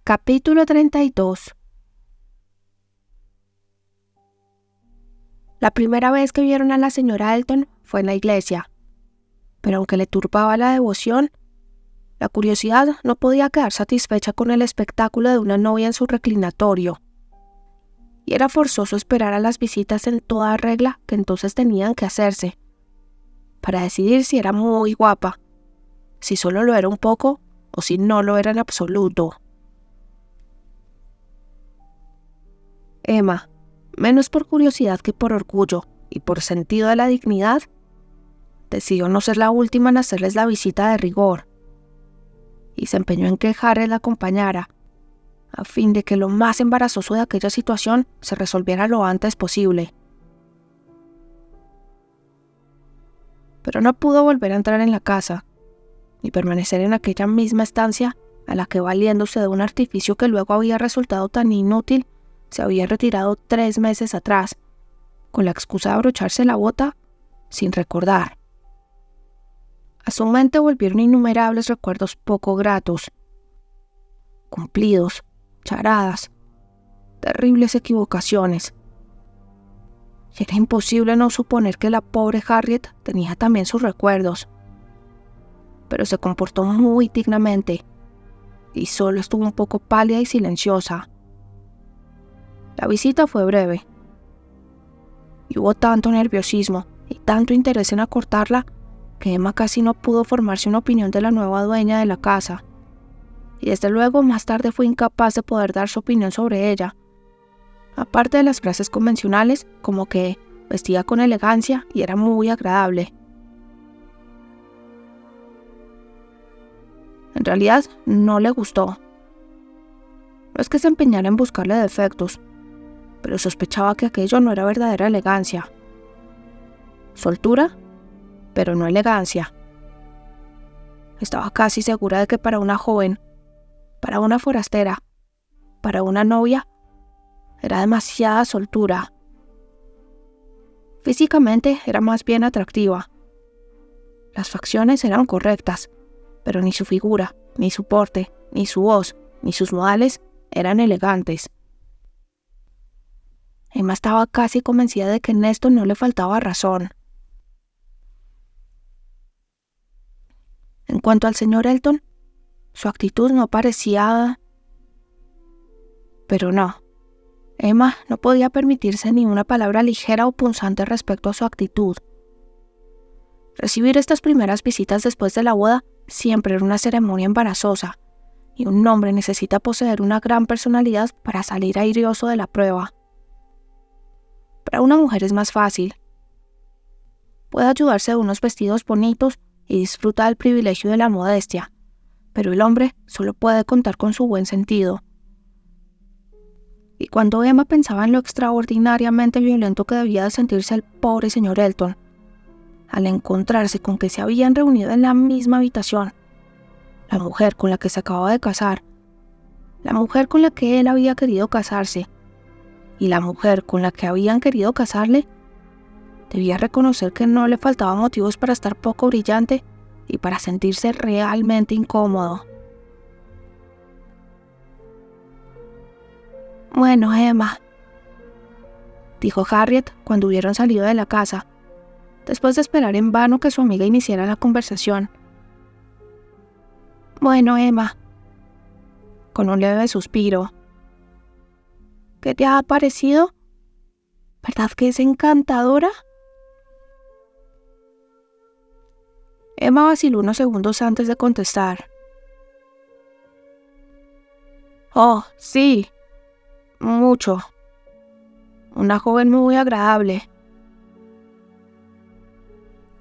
Capítulo 32. La primera vez que vieron a la señora Elton fue en la iglesia, pero aunque le turbaba la devoción, la curiosidad no podía quedar satisfecha con el espectáculo de una novia en su reclinatorio, y era forzoso esperar a las visitas en toda regla que entonces tenían que hacerse, para decidir si era muy guapa, si solo lo era un poco o si no lo era en absoluto. Emma, menos por curiosidad que por orgullo y por sentido de la dignidad, decidió no ser la última en hacerles la visita de rigor, y se empeñó en que Harriet la acompañara, a fin de que lo más embarazoso de aquella situación se resolviera lo antes posible. Pero no pudo volver a entrar en la casa, ni permanecer en aquella misma estancia a la que, valiéndose de un artificio que luego había resultado tan inútil, se había retirado 3 meses atrás, con la excusa de abrocharse la bota, sin recordar. A su mente volvieron innumerables recuerdos poco gratos, cumplidos, charadas, terribles equivocaciones. Y era imposible no suponer que la pobre Harriet tenía también sus recuerdos. Pero se comportó muy dignamente, y solo estuvo un poco pálida y silenciosa. La visita fue breve, y hubo tanto nerviosismo y tanto interés en acortarla que Emma casi no pudo formarse una opinión de la nueva dueña de la casa, y desde luego más tarde fue incapaz de poder dar su opinión sobre ella, aparte de las frases convencionales como que vestía con elegancia y era muy agradable. En realidad no le gustó. No es que se empeñara en buscarle defectos, pero sospechaba que aquello no era verdadera elegancia. Soltura, pero no elegancia. Estaba casi segura de que para una joven, para una forastera, para una novia, era demasiada soltura. Físicamente era más bien atractiva. Las facciones eran correctas, pero ni su figura, ni su porte, ni su voz, ni sus modales eran elegantes. Emma estaba casi convencida de que en esto no le faltaba razón. En cuanto al señor Elton, su actitud no parecía... Pero no, Emma no podía permitirse ni una palabra ligera o punzante respecto a su actitud. Recibir estas primeras visitas después de la boda siempre era una ceremonia embarazosa, y un hombre necesita poseer una gran personalidad para salir airioso de la prueba. Para una mujer es más fácil. Puede ayudarse de unos vestidos bonitos y disfruta del privilegio de la modestia, pero el hombre solo puede contar con su buen sentido. Y cuando Emma pensaba en lo extraordinariamente violento que debía de sentirse el pobre señor Elton, al encontrarse con que se habían reunido en la misma habitación, la mujer con la que se acababa de casar, la mujer con la que él había querido casarse, y la mujer con la que habían querido casarle, debía reconocer que no le faltaban motivos para estar poco brillante y para sentirse realmente incómodo. «Bueno, Emma», dijo Harriet cuando hubieron salido de la casa, después de esperar en vano que su amiga iniciara la conversación. «Bueno, Emma», con un leve suspiro, «¿qué te ha parecido? ¿Verdad que es encantadora?» Emma vaciló unos segundos antes de contestar. «Oh, sí, mucho. Una joven muy agradable.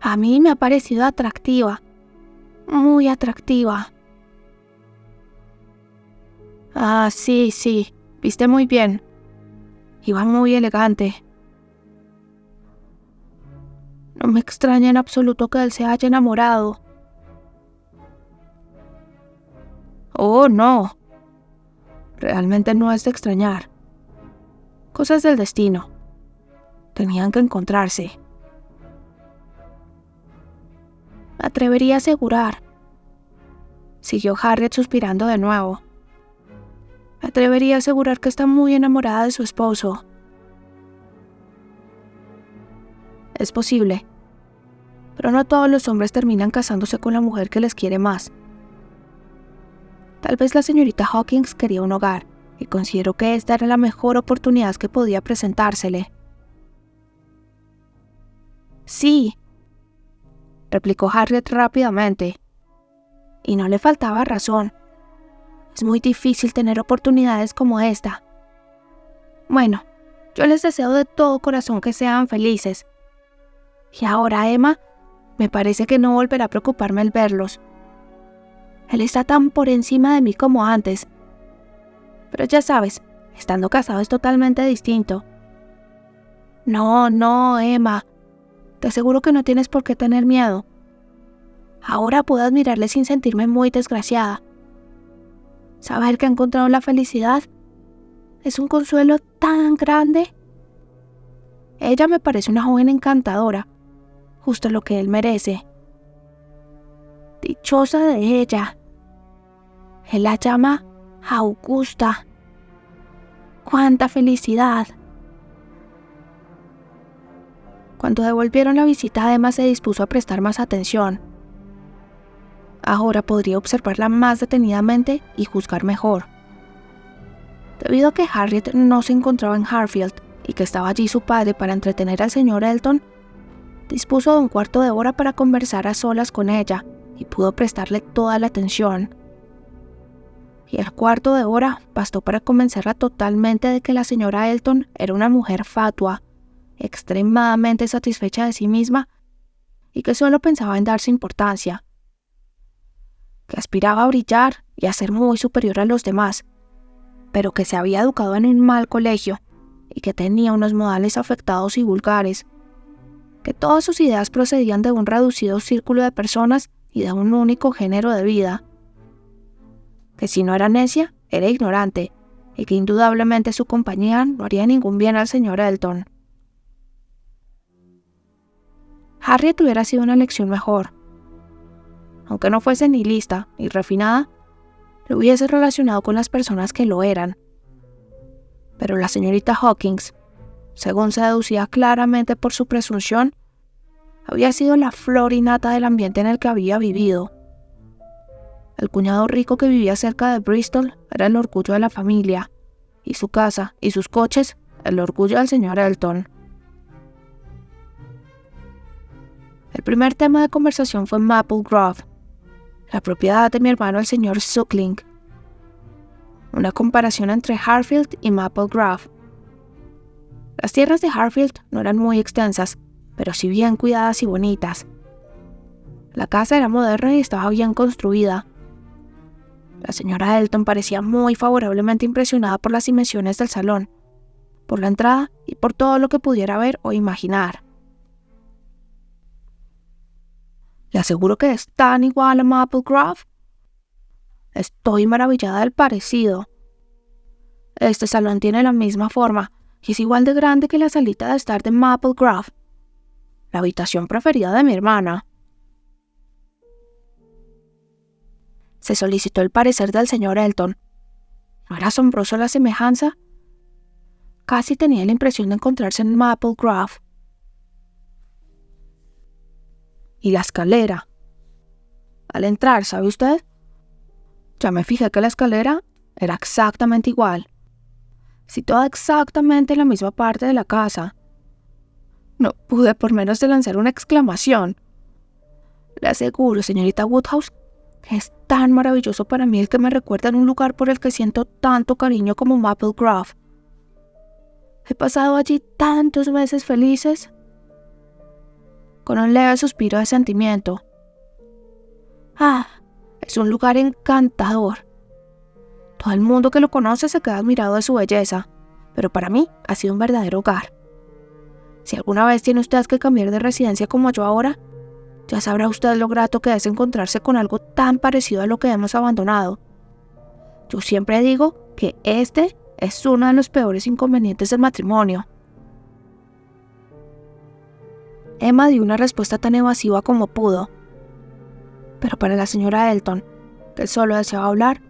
A mí me ha parecido atractiva, muy atractiva». «Ah, sí, viste muy bien. Iba muy elegante. No me extraña en absoluto que él se haya enamorado». «Oh, no. Realmente no es de extrañar. Cosas del destino. Tenían que encontrarse». «Me atrevería a asegurar», siguió Harriet suspirando de nuevo, Me atrevería a asegurar que está muy enamorada de su esposo. Es posible, pero no todos los hombres terminan casándose con la mujer que les quiere más. Tal vez la señorita Hawkins quería un hogar y consideró que esta era la mejor oportunidad que podía presentársele. Sí, replicó Harriet rápidamente. Y no le faltaba razón. Es muy difícil tener oportunidades como esta. Bueno, yo les deseo de todo corazón que sean felices. Y ahora, Emma, me parece que no volverá a preocuparme el verlos. Él está tan por encima de mí como antes. Pero ya sabes, estando casado es totalmente distinto. No, Emma. Te aseguro que no tienes por qué tener miedo. Ahora puedo admirarle sin sentirme muy desgraciada. Saber que ha encontrado la felicidad es un consuelo tan grande. Ella me parece una joven encantadora, justo lo que él merece. Dichosa de ella. Él la llama Augusta. ¡Cuánta felicidad! Cuando devolvieron la visita, Emma se dispuso a prestar más atención. Ahora podría observarla más detenidamente y juzgar mejor. Debido a que Harriet no se encontraba en Harfield y que estaba allí su padre para entretener al señor Elton, dispuso de un cuarto de hora para conversar a solas con ella y pudo prestarle toda la atención. Y el cuarto de hora bastó para convencerla totalmente de que la señora Elton era una mujer fatua, extremadamente satisfecha de sí misma y que solo pensaba en darse importancia, que aspiraba a brillar y a ser muy superior a los demás, pero que se había educado en un mal colegio y que tenía unos modales afectados y vulgares, que todas sus ideas procedían de un reducido círculo de personas y de un único género de vida, que si no era necia, era ignorante, y que indudablemente su compañía no haría ningún bien al señor Elton. Harriet hubiera sido una elección mejor. Aunque no fuese ni lista ni refinada, lo hubiese relacionado con las personas que lo eran. Pero la señorita Hawkins, según se deducía claramente por su presunción, había sido la flor y nata del ambiente en el que había vivido. El cuñado rico que vivía cerca de Bristol era el orgullo de la familia, y su casa y sus coches el orgullo del señor Elton. El primer tema de conversación fue Maple Grove, la propiedad de mi hermano el señor Suckling. Una comparación entre Harfield y Maple Grove. Las tierras de Harfield no eran muy extensas, pero sí bien cuidadas y bonitas. La casa era moderna y estaba bien construida. La señora Elton parecía muy favorablemente impresionada por las dimensiones del salón, por la entrada y por todo lo que pudiera ver o imaginar. Le aseguro que es tan igual a Maple Grove. Estoy maravillada del parecido. Este salón tiene la misma forma y es igual de grande que la salita de estar de Maple Grove, la habitación preferida de mi hermana. Se solicitó el parecer del señor Elton. ¿No era asombroso la semejanza? Casi tenía la impresión de encontrarse en Maple Grove. Y la escalera. Al entrar, ¿sabe usted? Ya me fijé que la escalera era exactamente igual, situada exactamente en la misma parte de la casa. No pude por menos de lanzar una exclamación. Le aseguro, señorita Woodhouse, que es tan maravilloso para mí el que me recuerda en un lugar por el que siento tanto cariño como Maple Grove. He pasado allí tantos meses felices. Con un leve suspiro de sentimiento. Es un lugar encantador. Todo el mundo que lo conoce se queda admirado de su belleza, pero para mí ha sido un verdadero hogar. Si alguna vez tiene usted que cambiar de residencia como yo ahora, ya sabrá usted lo grato que es encontrarse con algo tan parecido a lo que hemos abandonado. Yo siempre digo que este es uno de los peores inconvenientes del matrimonio. Emma dio una respuesta tan evasiva como pudo. Pero para la señora Elton, que solo deseaba hablar,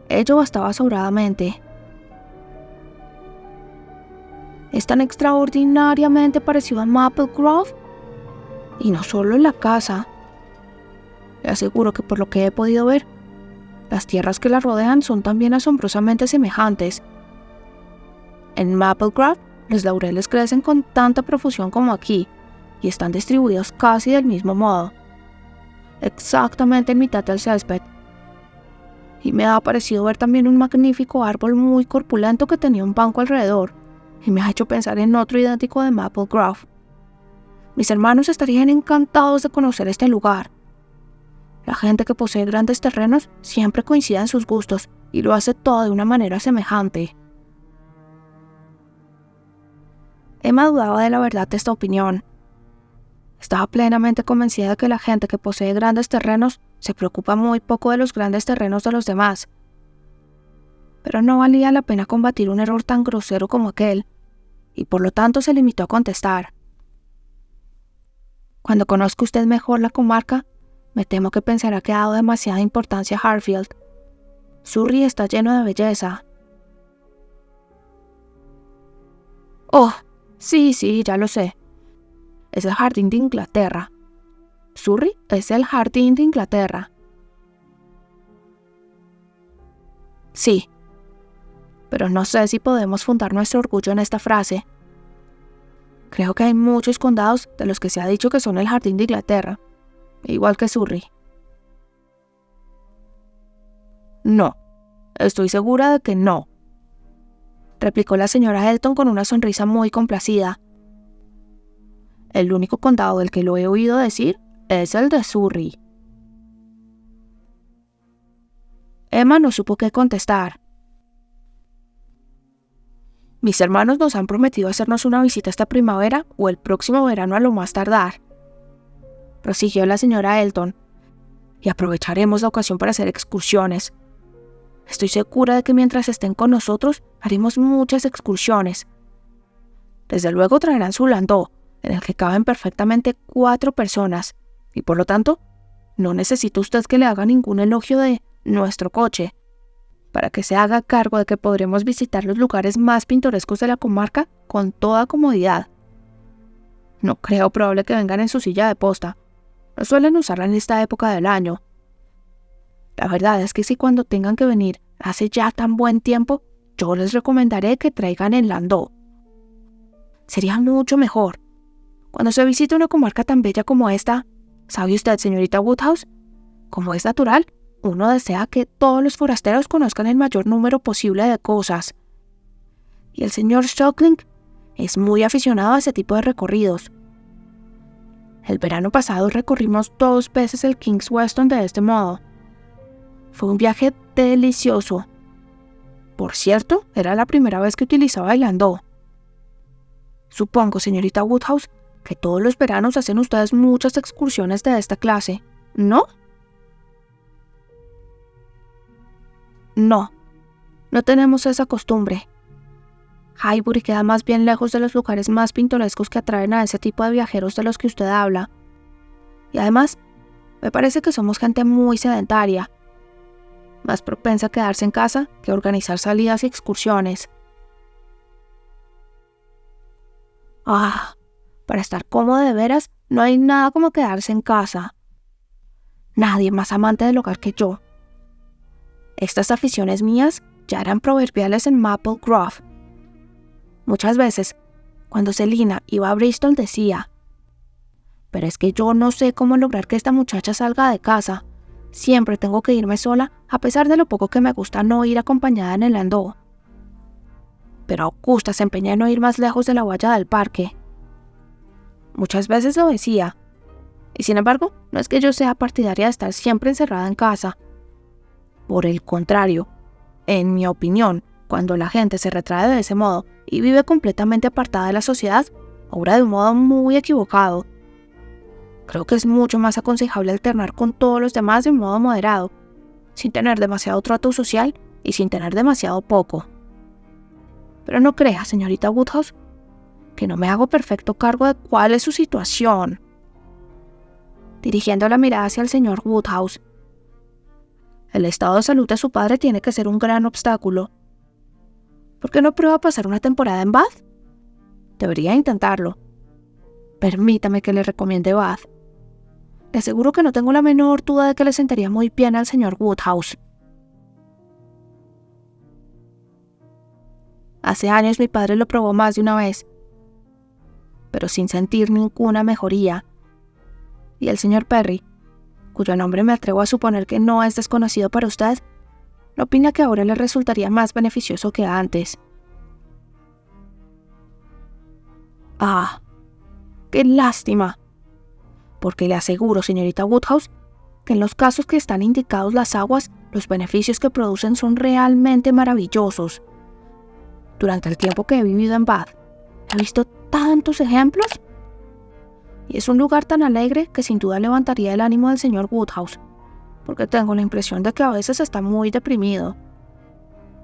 ello bastaba sobradamente. Es tan extraordinariamente parecido a Maple Grove. Y no solo en la casa. Le aseguro que por lo que he podido ver, las tierras que la rodean son también asombrosamente semejantes. En Maple Grove, los laureles crecen con tanta profusión como aquí, y están distribuidos casi del mismo modo, exactamente en mitad del césped. Y me ha parecido ver también un magnífico árbol muy corpulento que tenía un banco alrededor, y me ha hecho pensar en otro idéntico de Maple Grove. Mis hermanos estarían encantados de conocer este lugar. La gente que posee grandes terrenos siempre coincide en sus gustos y lo hace todo de una manera semejante. Emma dudaba de la verdad de esta opinión. Estaba plenamente convencida de que la gente que posee grandes terrenos se preocupa muy poco de los grandes terrenos de los demás. Pero no valía la pena combatir un error tan grosero como aquel, y por lo tanto se limitó a contestar. Cuando conozca usted mejor la comarca, me temo que pensará que ha dado demasiada importancia a Hartfield. Surrey está lleno de belleza. Oh, sí, ya lo sé. Es el jardín de Inglaterra. Surrey es el jardín de Inglaterra. Sí, pero no sé si podemos fundar nuestro orgullo en esta frase. Creo que hay muchos condados de los que se ha dicho que son el jardín de Inglaterra, igual que Surrey. No, estoy segura de que no, replicó la señora Elton con una sonrisa muy complacida. El único condado del que lo he oído decir es el de Surrey. Emma no supo qué contestar. Mis hermanos nos han prometido hacernos una visita esta primavera o el próximo verano a lo más tardar, prosiguió la señora Elton, y aprovecharemos la ocasión para hacer excursiones. Estoy segura de que mientras estén con nosotros haremos muchas excursiones. Desde luego traerán su landau, en el que caben perfectamente 4 personas, y por lo tanto, no necesita usted que le haga ningún elogio de nuestro coche, para que se haga cargo de que podremos visitar los lugares más pintorescos de la comarca con toda comodidad. No creo probable que vengan en su silla de posta. No suelen usarla en esta época del año. La verdad es que si cuando tengan que venir hace ya tan buen tiempo, yo les recomendaré que traigan el landau. Sería mucho mejor. Cuando se visita una comarca tan bella como esta, ¿sabe usted, señorita Woodhouse? Como es natural, uno desea que todos los forasteros conozcan el mayor número posible de cosas. Y el señor Shockling es muy aficionado a ese tipo de recorridos. El verano pasado recorrimos 2 veces el King's Weston de este modo. Fue un viaje delicioso. Por cierto, era la primera vez que utilizaba el landau. Supongo, señorita Woodhouse, que todos los veranos hacen ustedes muchas excursiones de esta clase, ¿no? No tenemos esa costumbre. Highbury queda más bien lejos de los lugares más pintorescos que atraen a ese tipo de viajeros de los que usted habla. Y además, me parece que somos gente muy sedentaria, más propensa a quedarse en casa que a organizar salidas y excursiones. Para estar cómodo de veras, no hay nada como quedarse en casa. Nadie más amante del hogar que yo. Estas aficiones mías ya eran proverbiales en Maple Grove. Muchas veces, cuando Selina iba a Bristol decía: pero es que yo no sé cómo lograr que esta muchacha salga de casa. Siempre tengo que irme sola, a pesar de lo poco que me gusta no ir acompañada en el landau. Pero Augusta se empeña en no ir más lejos de la valla del parque. Muchas veces lo decía, y sin embargo, no es que yo sea partidaria de estar siempre encerrada en casa. Por el contrario, en mi opinión, cuando la gente se retrae de ese modo y vive completamente apartada de la sociedad, obra de un modo muy equivocado. Creo que es mucho más aconsejable alternar con todos los demás de un modo moderado, sin tener demasiado trato social y sin tener demasiado poco. Pero no crea, señorita Woodhouse, que no me hago perfecto cargo de cuál es su situación. Dirigiendo la mirada hacia el señor Woodhouse. El estado de salud de su padre tiene que ser un gran obstáculo. ¿Por qué no prueba pasar una temporada en Bath? Debería intentarlo. Permítame que le recomiende Bath. Le aseguro que no tengo la menor duda de que le sentaría muy bien al señor Woodhouse. Hace años mi padre lo probó más de una vez, pero sin sentir ninguna mejoría. Y el señor Perry, cuyo nombre me atrevo a suponer que no es desconocido para usted, opina que ahora le resultaría más beneficioso que antes. ¡Ah! ¡Qué lástima! Porque le aseguro, señorita Woodhouse, que en los casos que están indicados las aguas, los beneficios que producen son realmente maravillosos. Durante el tiempo que he vivido en Bath, he visto tantos ejemplos. Y es un lugar tan alegre que sin duda levantaría el ánimo del señor Woodhouse, porque tengo la impresión de que a veces está muy deprimido.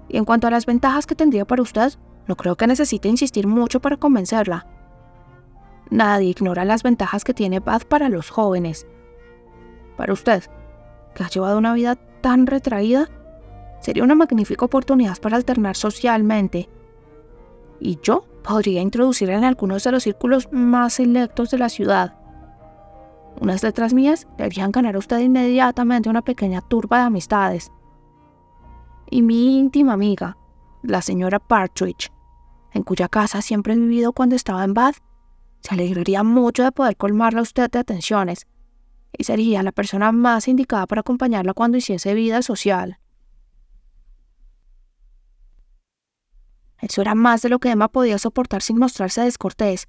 Y en cuanto a las ventajas que tendría para usted, no creo que necesite insistir mucho para convencerla. Nadie ignora las ventajas que tiene Bath para los jóvenes. Para usted, que ha llevado una vida tan retraída, sería una magnífica oportunidad para alternar socialmente. Y yo podría introducirla en algunos de los círculos más selectos de la ciudad. Unas letras mías le harían ganar a usted inmediatamente una pequeña turba de amistades. Y mi íntima amiga, la señora Partridge, en cuya casa siempre he vivido cuando estaba en Bath, se alegraría mucho de poder colmarla a usted de atenciones, y sería la persona más indicada para acompañarla cuando hiciese vida social. Eso era más de lo que Emma podía soportar sin mostrarse descortés.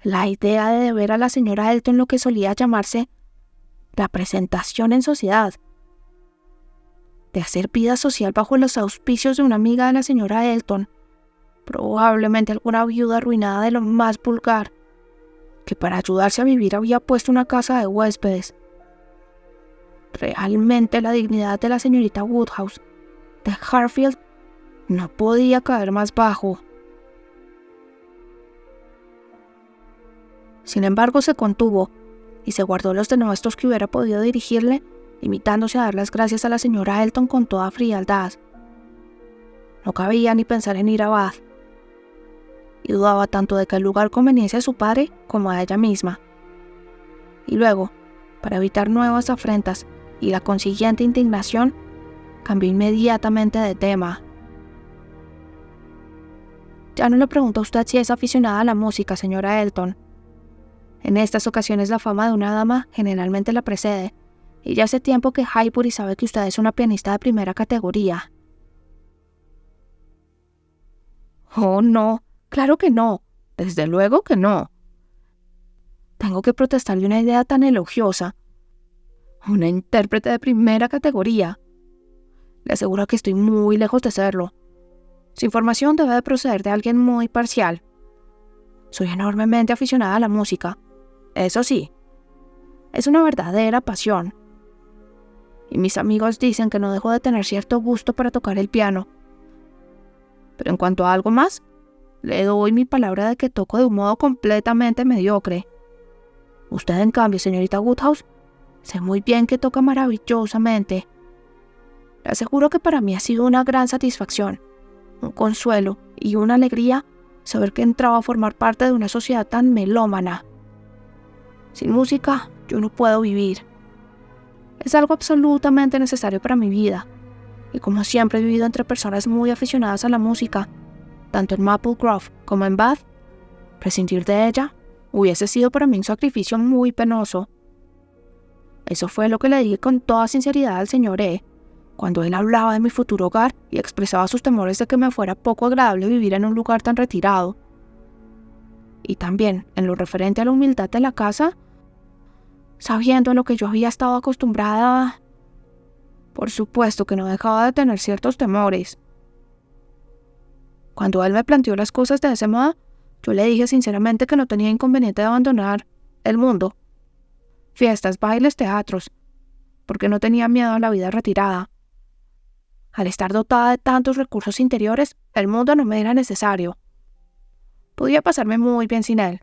La idea de ver a la señora Elton lo que solía llamarse la presentación en sociedad, de hacer vida social bajo los auspicios de una amiga de la señora Elton, probablemente alguna viuda arruinada de lo más vulgar, que para ayudarse a vivir había puesto una casa de huéspedes. Realmente la dignidad de la señorita Woodhouse de Harfield no podía caer más bajo. Sin embargo, se contuvo y se guardó los denuestos que hubiera podido dirigirle, limitándose a dar las gracias a la señora Elton con toda frialdad. No cabía ni pensar en ir a Bath, y dudaba tanto de que el lugar conveniese a su padre como a ella misma. Y luego, para evitar nuevas afrentas y la consiguiente indignación, cambió inmediatamente de tema. Ya no le pregunto a usted si es aficionada a la música, señora Elton. En estas ocasiones la fama de una dama generalmente la precede, y ya hace tiempo que Highbury sabe que usted es una pianista de primera categoría. Oh, no, claro que no, desde luego que no. Tengo que protestar de una idea tan elogiosa. Una intérprete de primera categoría. Le aseguro que estoy muy lejos de serlo. Su información debe de proceder de alguien muy parcial. Soy enormemente aficionada a la música. Eso sí, es una verdadera pasión. Y mis amigos dicen que no dejo de tener cierto gusto para tocar el piano. Pero en cuanto a algo más, le doy mi palabra de que toco de un modo completamente mediocre. Usted, en cambio, señorita Woodhouse, sé muy bien que toca maravillosamente. Le aseguro que para mí ha sido una gran satisfacción, un consuelo y una alegría saber que entraba a formar parte de una sociedad tan melómana. Sin música, yo no puedo vivir. Es algo absolutamente necesario para mi vida, y como siempre he vivido entre personas muy aficionadas a la música, tanto en Maple Grove como en Bath, prescindir de ella hubiese sido para mí un sacrificio muy penoso. Eso fue lo que le dije con toda sinceridad al señor E., cuando él hablaba de mi futuro hogar y expresaba sus temores de que me fuera poco agradable vivir en un lugar tan retirado. Y también, en lo referente a la humildad de la casa, sabiendo a lo que yo había estado acostumbrada, por supuesto que no dejaba de tener ciertos temores. Cuando él me planteó las cosas de ese modo, yo le dije sinceramente que no tenía inconveniente de abandonar el mundo, fiestas, bailes, teatros, porque no tenía miedo a la vida retirada. Al estar dotada de tantos recursos interiores, el mundo no me era necesario. Podía pasarme muy bien sin él.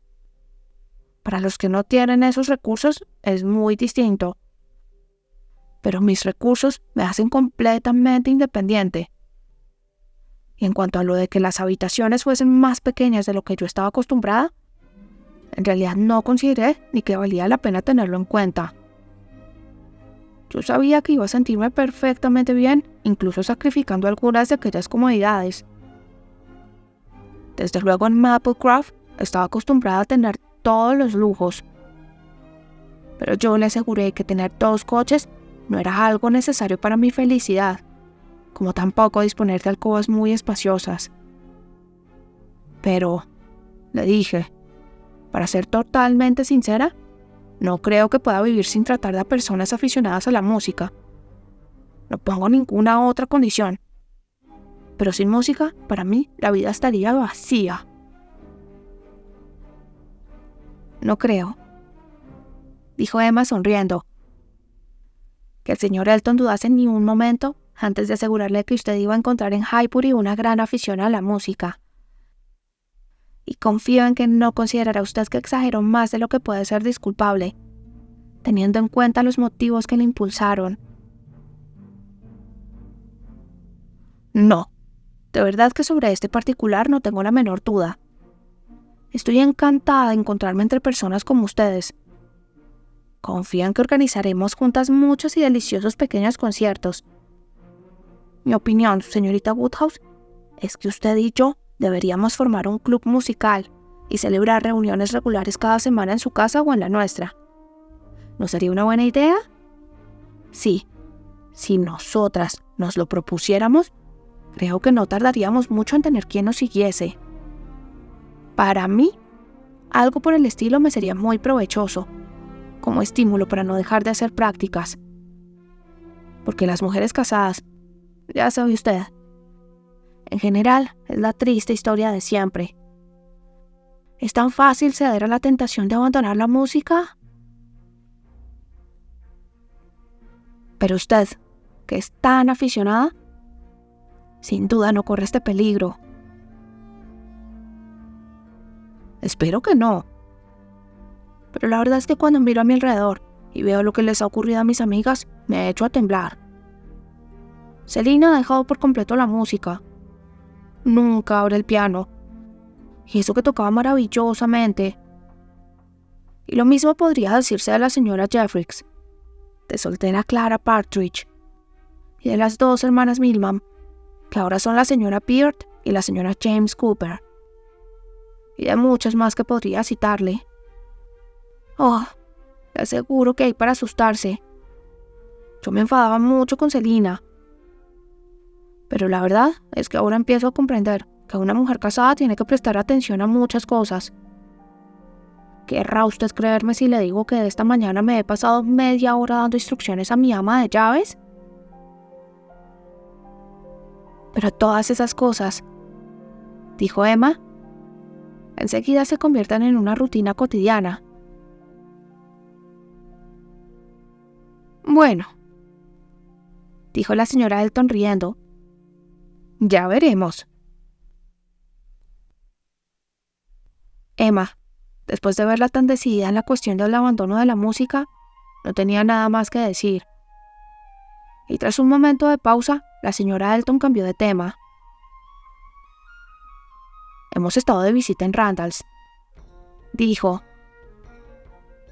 Para los que no tienen esos recursos es muy distinto. Pero mis recursos me hacen completamente independiente. Y en cuanto a lo de que las habitaciones fuesen más pequeñas de lo que yo estaba acostumbrada, en realidad no consideré ni que valía la pena tenerlo en cuenta. Yo sabía que iba a sentirme perfectamente bien, incluso sacrificando algunas de aquellas comodidades. Desde luego en Maplecroft estaba acostumbrada a tener todos los lujos. Pero yo le aseguré que tener 2 coches no era algo necesario para mi felicidad, como tampoco disponer de alcobas muy espaciosas. Pero, le dije, para ser totalmente sincera, no creo que pueda vivir sin tratar a personas aficionadas a la música. No pongo ninguna otra condición. Pero sin música, para mí, la vida estaría vacía. No creo, dijo Emma sonriendo, que el señor Elton dudase ni un momento antes de asegurarle que usted iba a encontrar en Highbury una gran afición a la música. Y confío en que no considerará usted que exageró más de lo que puede ser disculpable, teniendo en cuenta los motivos que le impulsaron. No, de verdad que sobre este particular no tengo la menor duda. Estoy encantada de encontrarme entre personas como ustedes. Confío en que organizaremos juntas muchos y deliciosos pequeños conciertos. Mi opinión, señorita Woodhouse, es que usted y yo deberíamos formar un club musical y celebrar reuniones regulares cada semana en su casa o en la nuestra. ¿No sería una buena idea? Sí, si nosotras nos lo propusiéramos, creo que no tardaríamos mucho en tener quien nos siguiese. Para mí, algo por el estilo me sería muy provechoso, como estímulo para no dejar de hacer prácticas. Porque las mujeres casadas, ya sabe usted, en general es la triste historia de siempre. ¿Es tan fácil ceder a la tentación de abandonar la música? Pero usted, que es tan aficionada, sin duda no corre este peligro. Espero que no. Pero la verdad es que cuando miro a mi alrededor y veo lo que les ha ocurrido a mis amigas, me ha hecho a temblar. Selina ha dejado por completo la música. Nunca abre el piano. Y eso que tocaba maravillosamente. Y lo mismo podría decirse de la señora Jeffries, de soltera Clara Partridge, y de las 2 hermanas Milman, que ahora son la señora Beard y la señora James Cooper. Y de muchas más que podría citarle. Oh, le aseguro que hay para asustarse. Yo me enfadaba mucho con Selina. Pero la verdad es que ahora empiezo a comprender que una mujer casada tiene que prestar atención a muchas cosas. ¿Querrá usted creerme si le digo que esta mañana me he pasado media hora dando instrucciones a mi ama de llaves? Pero todas esas cosas, dijo Emma, enseguida se convierten en una rutina cotidiana. Bueno, dijo la señora Elton riendo. Ya veremos. Emma, después de verla tan decidida en la cuestión del abandono de la música, no tenía nada más que decir. Y tras un momento de pausa, la señora Elton cambió de tema. Hemos estado de visita en Randalls, dijo.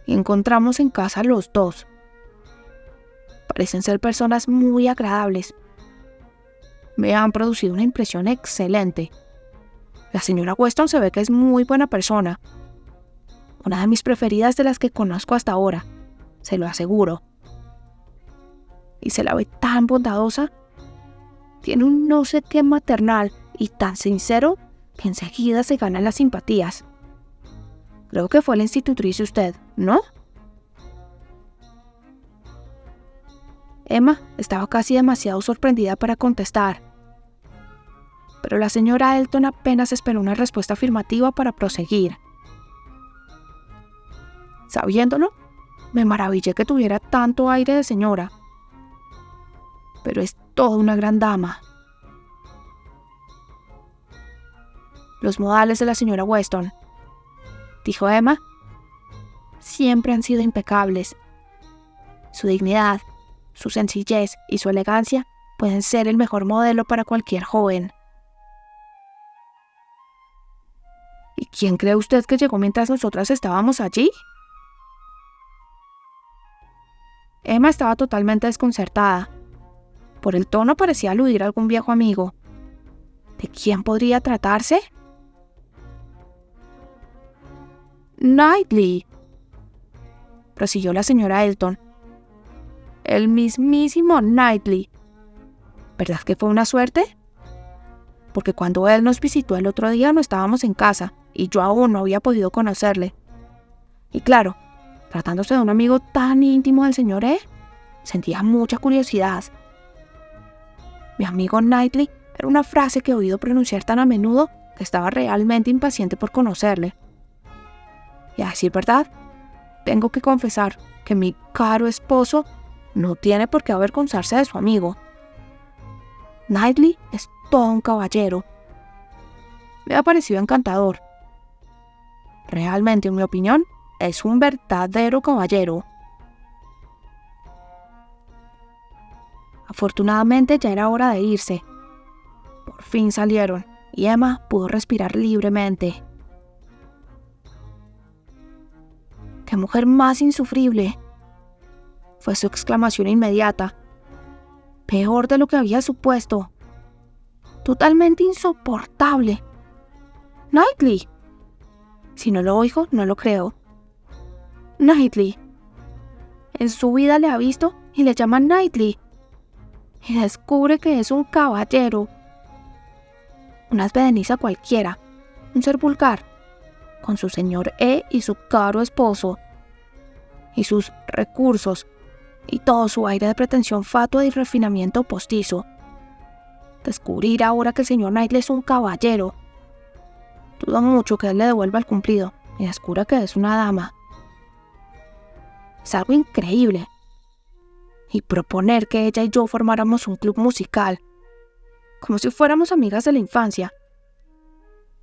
Y encontramos en casa a los 2. Parecen ser personas muy agradables. Me han producido una impresión excelente. La señora Weston se ve que es muy buena persona. Una de mis preferidas de las que conozco hasta ahora, se lo aseguro. Y se la ve tan bondadosa. Tiene un no sé qué maternal y tan sincero que enseguida se ganan las simpatías. Creo que fue la institutriz usted, ¿no? Emma estaba casi demasiado sorprendida para contestar. Pero la señora Elton apenas esperó una respuesta afirmativa para proseguir. Sabiéndolo, me maravillé que tuviera tanto aire de señora. Pero es toda una gran dama. Los modales de la señora Weston, dijo Emma, siempre han sido impecables. Su dignidad, su sencillez y su elegancia pueden ser el mejor modelo para cualquier joven. ¿Y quién cree usted que llegó mientras nosotras estábamos allí? Emma estaba totalmente desconcertada. Por el tono parecía aludir a algún viejo amigo. ¿De quién podría tratarse? Knightley, prosiguió la señora Elton. El mismísimo Knightley. ¿Verdad que fue una suerte? Porque cuando él nos visitó el otro día no estábamos en casa y yo aún no había podido conocerle. Y claro, tratándose de un amigo tan íntimo del señor E, sentía mucha curiosidad. Mi amigo Knightley era una frase que he oído pronunciar tan a menudo que estaba realmente impaciente por conocerle. Y a decir verdad, tengo que confesar que mi caro esposo no tiene por qué avergonzarse de su amigo. Knightley es todo un caballero. Me ha parecido encantador. Realmente, en mi opinión, es un verdadero caballero. Afortunadamente ya era hora de irse. Por fin salieron y Emma pudo respirar libremente. ¡Qué mujer más insufrible!, fue su exclamación inmediata. Peor de lo que había supuesto. Totalmente insoportable. Knightley. Si no lo oigo, no lo creo. Knightley. En su vida le ha visto y le llama Knightley. Y descubre que es un caballero. Una esbedeniza cualquiera. Un ser vulgar. Con su señor E y su caro esposo. Y sus recursos. Y todo su aire de pretensión fatua y refinamiento postizo. Descubrir ahora que el señor Knightley es un caballero. Dudo mucho que él le devuelva el cumplido y descubra que es una dama. Es algo increíble. Y proponer que ella y yo formáramos un club musical, como si fuéramos amigas de la infancia.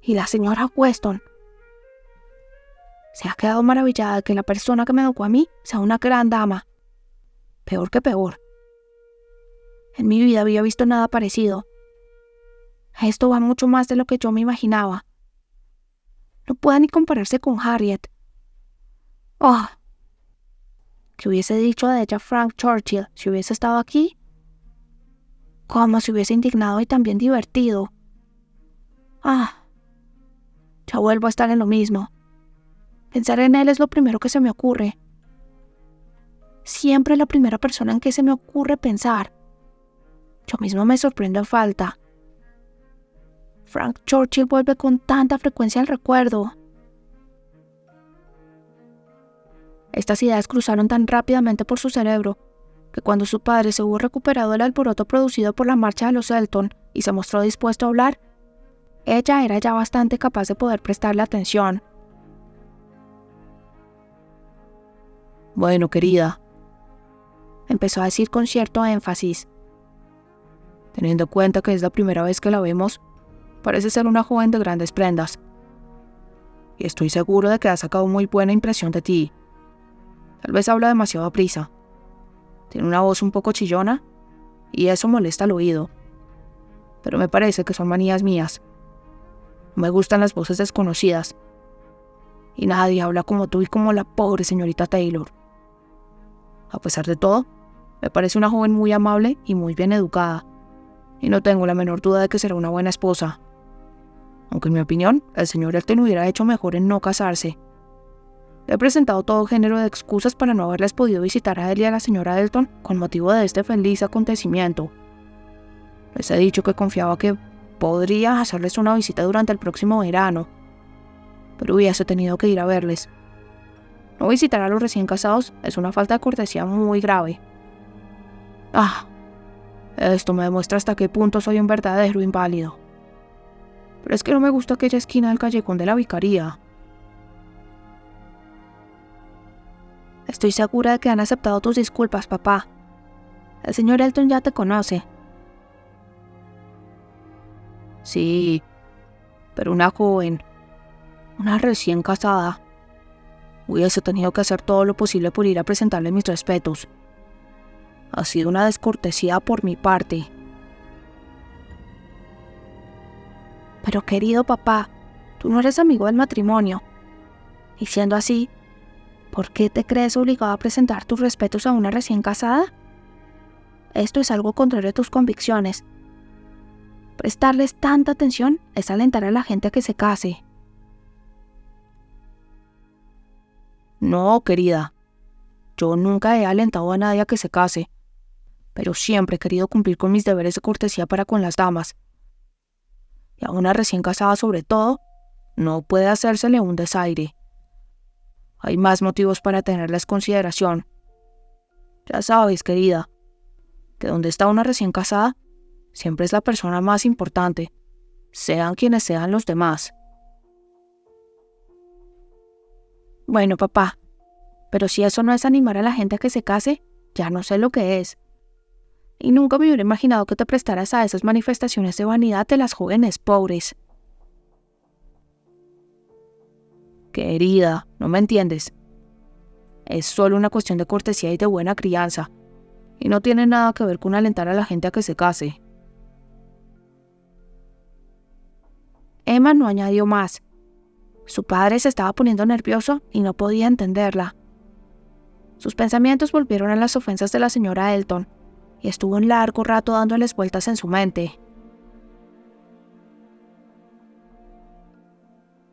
Y la señora Weston se ha quedado maravillada de que la persona que me educó a mí sea una gran dama. Peor que peor. En mi vida había visto nada parecido. Esto va mucho más de lo que yo me imaginaba. No puede ni compararse con Harriet. ¡Oh! ¿Qué hubiese dicho de ella Frank Churchill si hubiese estado aquí? ¿Cómo se hubiese indignado y también divertido? ¡Ah! Ya vuelvo a estar en lo mismo. Pensar en él es lo primero que se me ocurre. Siempre la primera persona en que se me ocurre pensar. Yo mismo me sorprendo en falta. Frank Churchill vuelve con tanta frecuencia al recuerdo. Estas ideas cruzaron tan rápidamente por su cerebro que cuando su padre se hubo recuperado del alboroto producido por la marcha de los Elton y se mostró dispuesto a hablar, ella era ya bastante capaz de poder prestarle atención. Bueno, querida, empezó a decir con cierto énfasis. Teniendo en cuenta que es la primera vez que la vemos, parece ser una joven de grandes prendas. Y estoy seguro de que ha sacado muy buena impresión de ti. Tal vez habla demasiado a prisa. Tiene una voz un poco chillona, y eso molesta al oído. Pero me parece que son manías mías. No me gustan las voces desconocidas. Y nadie habla como tú y como la pobre señorita Taylor. A pesar de todo, me parece una joven muy amable y muy bien educada. Y no tengo la menor duda de que será una buena esposa. Aunque en mi opinión, el señor Elton hubiera hecho mejor en no casarse. Le he presentado todo género de excusas para no haberles podido visitar a él y a la señora Elton con motivo de este feliz acontecimiento. Les he dicho que confiaba que podría hacerles una visita durante el próximo verano, pero hubiese tenido que ir a verles. No visitar a los recién casados es una falta de cortesía muy grave. Esto me demuestra hasta qué punto soy un verdadero inválido. Pero es que no me gusta aquella esquina del callejón de la vicaría. Estoy segura de que han aceptado tus disculpas, papá. El señor Elton ya te conoce. Sí, pero una joven, una recién casada. Hubiese tenido que hacer todo lo posible por ir a presentarle mis respetos. Ha sido una descortesía por mi parte. Pero querido papá, Tú no eres amigo del matrimonio. Y siendo así, ¿por qué te crees obligado a presentar tus respetos a una recién casada? Esto es algo contrario a tus convicciones. Prestarles tanta atención es alentar a la gente a que se case. No, querida. Yo nunca he alentado a nadie a que se case, pero siempre he querido cumplir con mis deberes de cortesía para con las damas. Y a una recién casada sobre todo, no puede hacérsele un desaire. Hay más motivos para tenerles consideración. Ya sabes, querida, que donde está una recién casada, siempre es la persona más importante, sean quienes sean los demás. Bueno, papá, pero si eso no es animar a la gente a que se case, ya no sé lo que es. Y nunca me hubiera imaginado que te prestaras a esas manifestaciones de vanidad de las jóvenes pobres. Querida, no me entiendes. Es solo una cuestión de cortesía y de buena crianza, y no tiene nada que ver con alentar a la gente a que se case. Emma no añadió más. Su padre se estaba poniendo nervioso y no podía entenderla. Sus pensamientos volvieron a las ofensas de la señora Elton, y estuvo un largo rato dándoles vueltas en su mente.